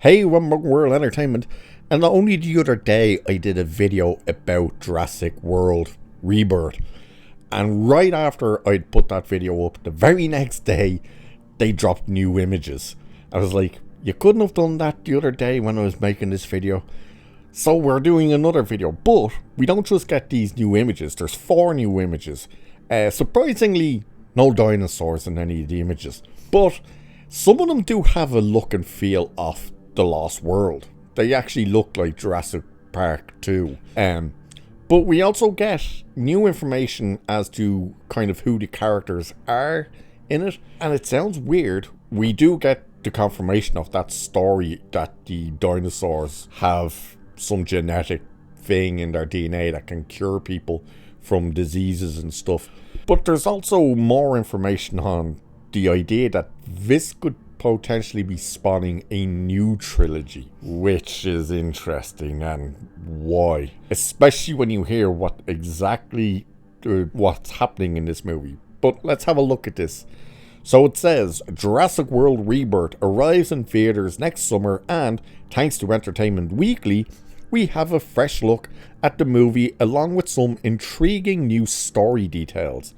Hey, Rumble World Entertainment, and only the other day I did a video about Jurassic World Rebirth, and right after I'd put that video up, the very next day, they dropped new images. I was like, you couldn't have done that the other day when I was making this video. So we're doing another video, but we don't just get these new images, there's 4 new images. Surprisingly, no dinosaurs in any of the images, but some of them do have a look and feel of The Lost World. They actually look like Jurassic Park 2. But we also get new information as to kind of who the characters are in it. And it sounds weird. We do get the confirmation of that story that the dinosaurs have some genetic thing in their DNA that can cure people from diseases and stuff. But there's also more information on the idea that this could potentially be spawning a new trilogy, which is interesting, and why, especially when you hear what's happening in this movie. But let's have a look at this. So it says Jurassic World Rebirth arrives in theaters next summer, and thanks to Entertainment Weekly, we have a fresh look at the movie along with some intriguing new story details.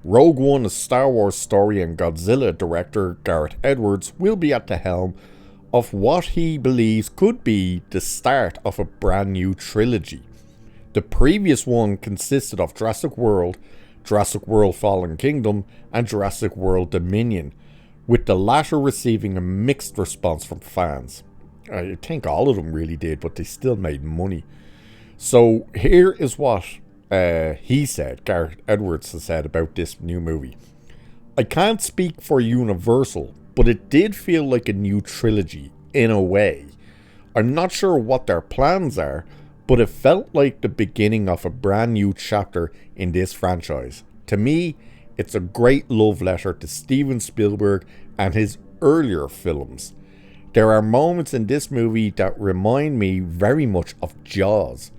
Rogue One, a Star Wars story, and Godzilla director Gareth Edwards will be at the helm of what he believes could be the start of a brand new trilogy. The previous one consisted of Jurassic World Fallen Kingdom, and Jurassic World Dominion, with the latter receiving a mixed response from fans. I think all of them really did, but they still made money. So here is what Gareth Edwards has said about this new movie. I can't speak for Universal, but it did feel like a new trilogy, in a way. I'm not sure what their plans are, but it felt like the beginning of a brand new chapter in this franchise. To me, it's a great love letter to Steven Spielberg and his earlier films. There are moments in this movie that remind me very much of Jaws.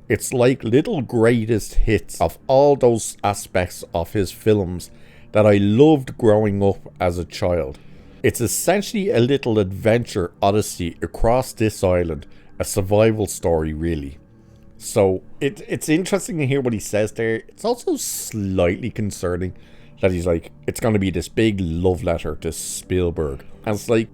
It's like little greatest hits of all those aspects of his films that I loved growing up as a child. It's essentially a little adventure odyssey across this island, a survival story really. So it's interesting to hear what he says there. It's also slightly concerning that he's like, it's going to be this big love letter to Spielberg. And it's like,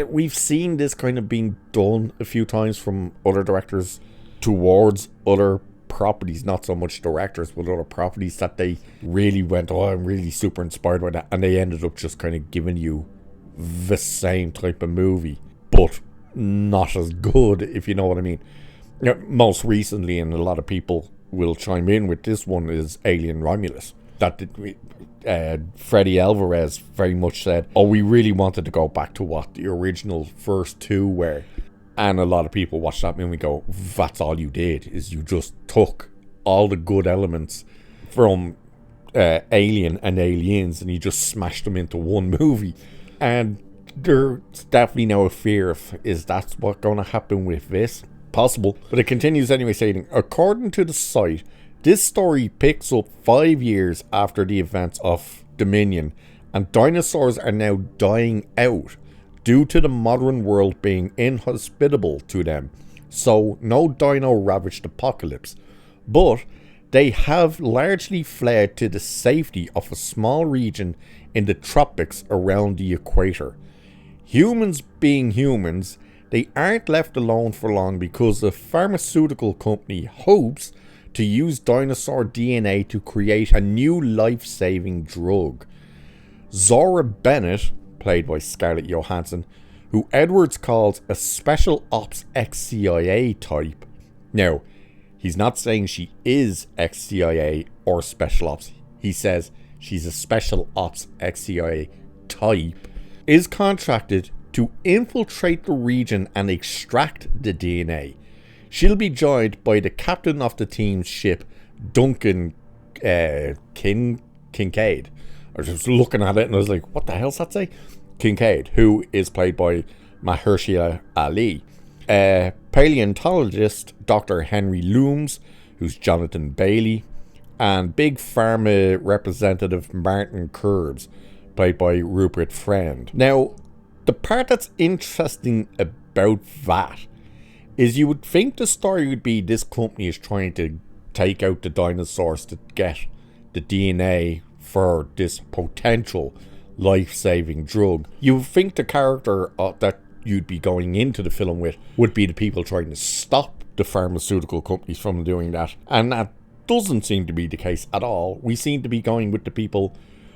we've seen this kind of being done a few times from other directors towards other properties, not so much directors, but other properties that they really went, oh, I'm really super inspired by that, and they ended up just kind of giving you the same type of movie, but not as good, if you know what I mean. You know, most recently, and a lot of people will chime in with this one, is Alien Romulus. That Freddie Alvarez very much said, oh, we really wanted to go back to what the original first 2 were. And a lot of people watch that movie and go, that's all you did, is you just took all the good elements from Alien and Aliens and you just smashed them into one movie. And there's definitely now a fear of, is that what's going to happen with this? Possible. But it continues anyway, saying, according to the site, this story picks up 5 years after the events of Dominion, and dinosaurs are now dying out due to the modern world being inhospitable to them. So no dino-ravaged apocalypse, but they have largely fled to the safety of a small region in the tropics around the equator. Humans being humans, they aren't left alone for long because the pharmaceutical company hopes to use dinosaur DNA to create a new life-saving drug. Zora Bennett, played by Scarlett Johansson, who Edwards calls a special ops ex-CIA type. Now, he's not saying she is ex-CIA or special ops. He says she's a special ops ex-CIA type, is contracted to infiltrate the region and extract the DNA. She'll be joined by the captain of the team's ship, Duncan Kincaid. I was just looking at it and I was like, what the hell's that say? Kincaid, who is played by Mahershala Ali. Paleontologist Dr. Henry Looms, who's Jonathan Bailey. And Big Pharma representative Martin Curbs, played by Rupert Friend. Now, the part that's interesting about about that is you would think the story would be this company is trying to take out the dinosaurs to get the DNA for this potential life-saving drug. You would think the character that you'd be going into the film with would be the people trying to stop the pharmaceutical companies from doing that. And that doesn't seem to be the case at all. We seem to be going with the people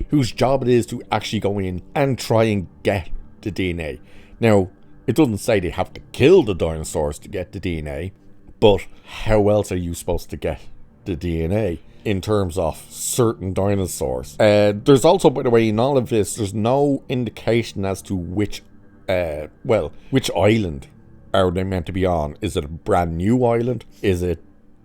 whose job it is to actually go in and try and get the DNA. Now, it doesn't say they have to kill the dinosaurs to get the DNA, but how else are you supposed to get the DNA in terms of certain dinosaurs? There's also, by the way, in all of this, there's no indication as to which island are they meant to be on. Is it a brand new island? Is it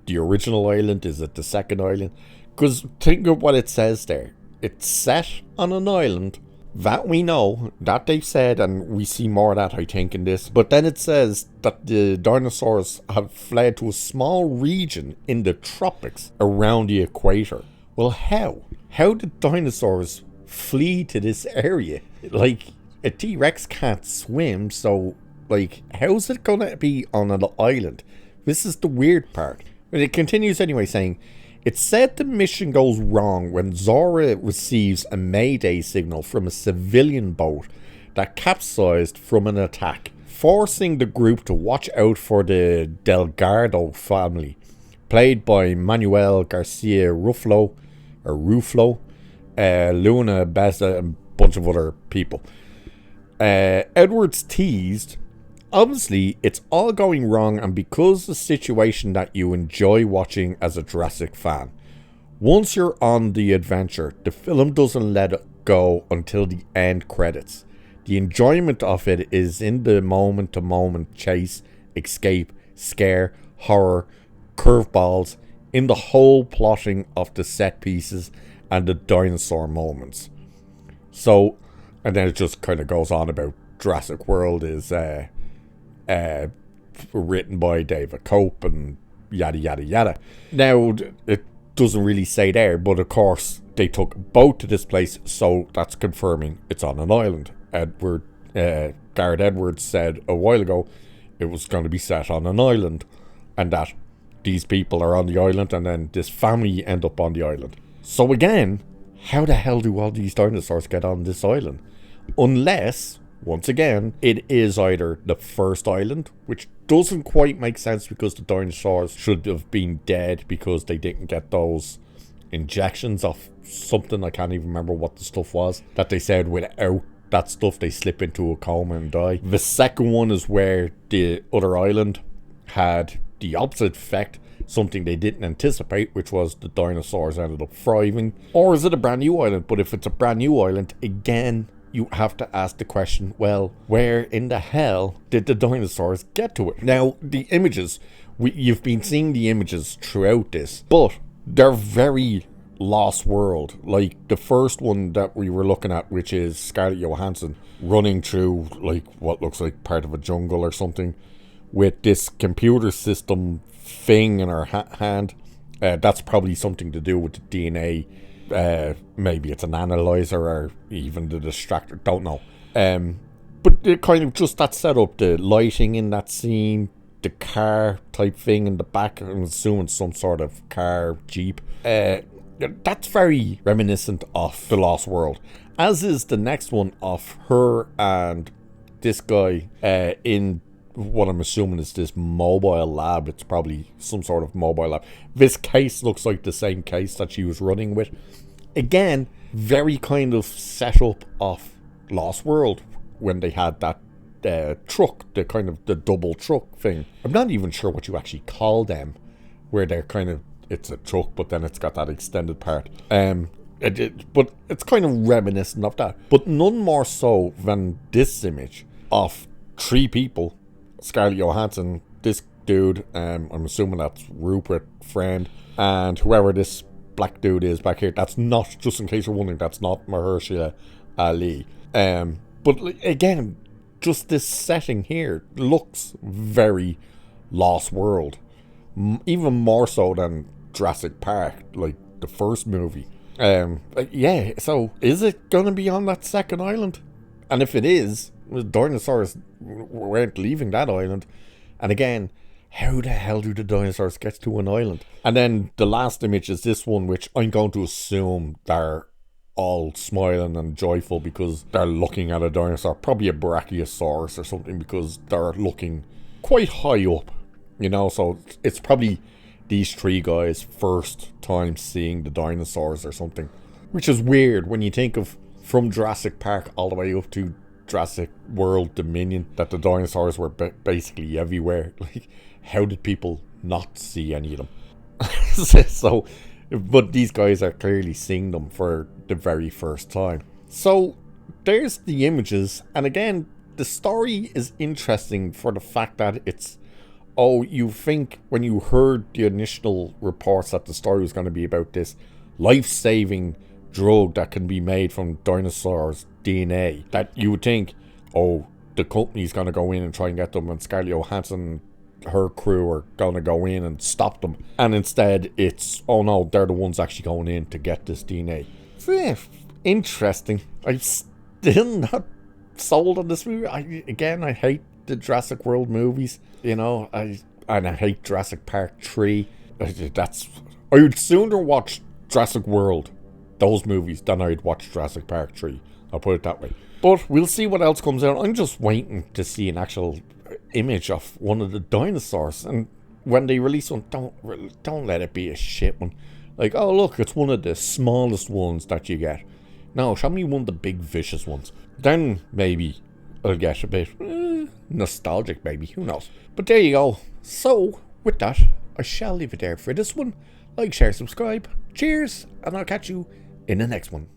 the original island? Is it the second island? Because think of what it says there. It's set on an island that we know, that they've said, and we see more of that, I think, in this. But then it says that the dinosaurs have fled to a small region in the tropics around the equator. Well, how? How did dinosaurs flee to this area? Like, a T-Rex can't swim, so, like, how's it gonna be on an island? This is the weird part. But it continues anyway, saying, it's said the mission goes wrong when Zora receives a mayday signal from a civilian boat that capsized from an attack, forcing the group to watch out for the Delgado family, played by Manuel Garcia Ruffalo, Luna Beza, and a bunch of other people. Edwards teased, obviously, it's all going wrong, and because the situation that you enjoy watching as a Jurassic fan. Once you're on the adventure, the film doesn't let it go until the end credits. The enjoyment of it is in the moment-to-moment chase, escape, scare, horror, curveballs, in the whole plotting of the set pieces and the dinosaur moments. So, and then it just kind of goes on about Jurassic World is written by David Cope and yada yada yada. Now, it doesn't really say there, but of course they took a boat to this place, so that's confirming it's on an island. Gareth Edwards said a while ago it was going to be set on an island, and that these people are on the island, and then this family end up on the island. So again, how the hell do all these dinosaurs get on this island? Unless, once again, it is either the first island, which doesn't quite make sense because the dinosaurs should have been dead because they didn't get those injections of something. I can't even remember what the stuff was that they said without that stuff they slip into a coma and die. The second one is where the other island had the opposite effect, something they didn't anticipate, which was the dinosaurs ended up thriving. Or is it a brand new island? But if it's a brand new island, again, you have to ask the question, well, where in the hell did the dinosaurs get to it? Now, the images, you've been seeing the images throughout this, but they're very Lost World. Like the first one that we were looking at, which is Scarlett Johansson running through like what looks like part of a jungle or something with this computer system thing in her hand. That's probably something to do with the DNA. Maybe it's an analyzer or even the distractor, don't know. But it kind of just that setup, the lighting in that scene, the car type thing in the back, I'm assuming some sort of car, jeep. That's very reminiscent of The Lost World, as is the next one of her and this guy in what I'm assuming is this mobile lab. It's probably some sort of mobile lab. This case looks like the same case that she was running with. Again, very kind of setup of Lost World when they had that truck, the kind of the double truck thing. I'm not even sure what you actually call them, where they're kind of, it's a truck but then it's got that extended part. But it's kind of reminiscent of that, but none more so than this image of three people. Scarlett Johansson, this dude, I'm assuming that's Rupert Friend, and whoever this black dude is back here, that's not, just in case you're wondering, that's not Mahershala Ali. But again, just this setting here looks very Lost World, even more so than Jurassic Park, like the first movie. Yeah, so is it gonna be on that second island? And if it is, The dinosaurs weren't leaving that island. And again, how the hell do the dinosaurs get to an island? And then the last image is this one, which I'm going to assume they're all smiling and joyful because they're looking at a dinosaur, probably a brachiosaurus or something, because they're looking quite high up, you know. So it's probably these three guys' first time seeing the dinosaurs or something, which is weird when you think of from Jurassic Park all the way up to Jurassic World Dominion, that the dinosaurs were basically everywhere. Like, how did people not see any of them? So, but these guys are clearly seeing them for the very first time. So there's the images, and again, the story is interesting for the fact that it's, oh, you think when you heard the initial reports that the story was going to be about this life-saving drug that can be made from dinosaurs' DNA, that you would think, oh, the company's going to go in and try and get them, and Scarlett Johansson, her crew, are going to go in and stop them. And instead it's, oh no, they're the ones actually going in to get this DNA. So, interesting. I'm still not sold on this movie. I hate the Jurassic World movies, you know. I hate Jurassic Park 3. I would sooner watch Jurassic World, those movies, than I'd watch Jurassic Park 3. I'll put it that way. But we'll see what else comes out. I'm just waiting to see an actual image of one of the dinosaurs. And when they release one, don't let it be a shit one. Like, oh look, it's one of the smallest ones that you get. No, show me one of the big vicious ones. Then maybe I'll get a bit nostalgic, maybe. Who knows? But there you go. So, with that, I shall leave it there for this one. Like, share, subscribe. Cheers, and I'll catch you in the next one.